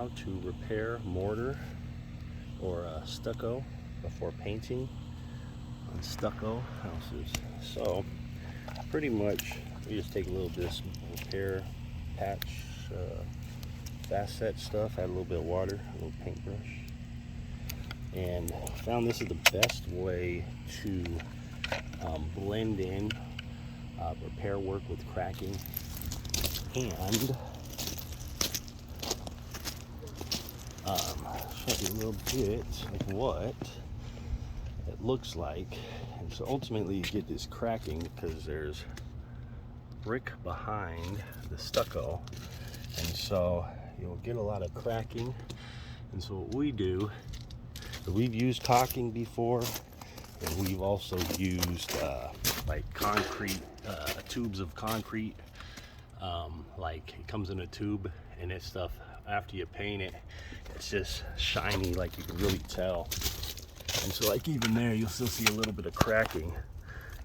how to repair mortar or stucco before painting on stucco houses. So pretty much we just take a little bit of repair patch, fast set stuff, add a little bit of water, a little paintbrush, and found this is the best way to blend in repair work with cracking, and show you a little bit of what it looks like. And so ultimately you get this cracking because there's brick behind the stucco, and so you'll get a lot of cracking. And so what we do, we've used caulking before, and we've also used like concrete, tubes of concrete, like it comes in a tube, and it's stuff after you paint it, it's just shiny, like you can really tell. And so like even there you'll still see a little bit of cracking,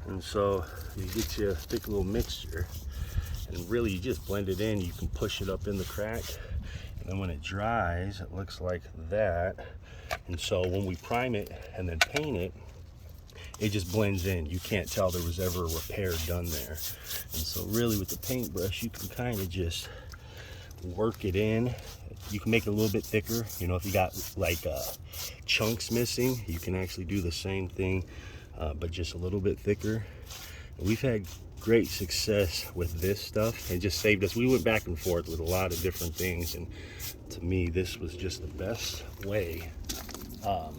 and so you get you a thick little mixture, and really you just blend it in. You can push it up in the crack, and then when it dries it looks like that. And so when we prime it and then paint it, it just blends in. You can't tell there was ever a repair done there. And so really with the paintbrush you can kind of just work it in. You can make it a little bit thicker. You know, if you got like chunks missing, you can actually do the same thing, but just a little bit thicker. And we've had great success with this stuff, and just saved us. We went back and forth with a lot of different things, and to me this was just the best way to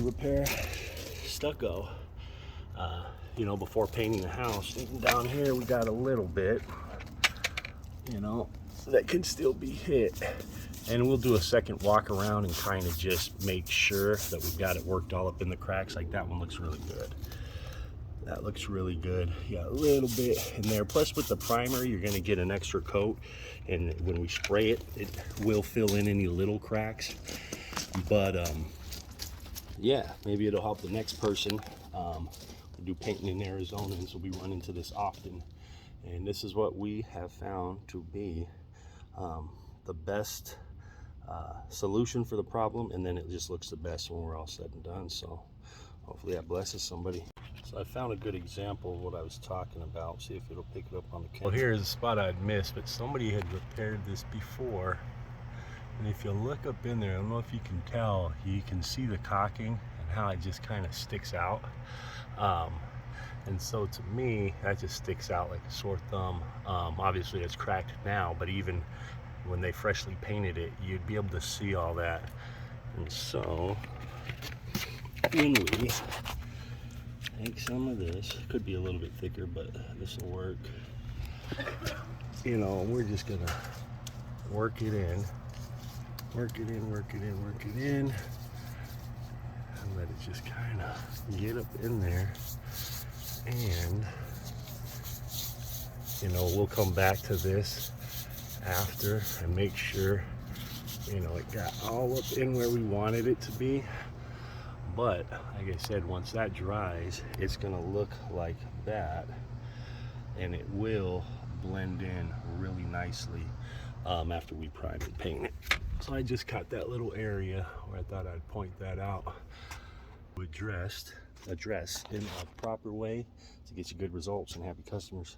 repair stucco, you know, before painting the house. Even down here we got a little bit, you know, that can still be hit, and we'll do a second walk around and kind of just make sure that we've got it worked all up in the cracks. Like that one looks really good. That looks really good. Yeah, a little bit in there. Plus with the primer you're going to get an extra coat, and when we spray it, it will fill in any little cracks. But yeah, maybe it'll help the next person. We do painting in Arizona, and so we run into this often, and this is what we have found to be the best solution for the problem, and then it just looks the best when we're all said and done. So hopefully that blesses somebody. So I found a good example of what I was talking about. See if it'll pick it up on the camera. Well, here's a spot I'd missed, but somebody had repaired this before. And if you look up in there, I don't know if you can tell, you can see the caulking and how it just kind of sticks out. And so to me, that just sticks out like a sore thumb. Obviously it's cracked now, but even when they freshly painted it, you'd be able to see all that. And so when we take some of this, it could be a little bit thicker, but this will work. You know, we're just gonna work it in. Work it in, work it in, work it in, and let it just kind of get up in there. And you know, we'll come back to this after and make sure, you know, it got all up in where we wanted it to be. But like I said, once that dries, it's gonna look like that, and it will blend in really nicely after we prime and paint it. So I just cut that little area where I thought I'd point that out. Address in a proper way to get you good results and happy customers.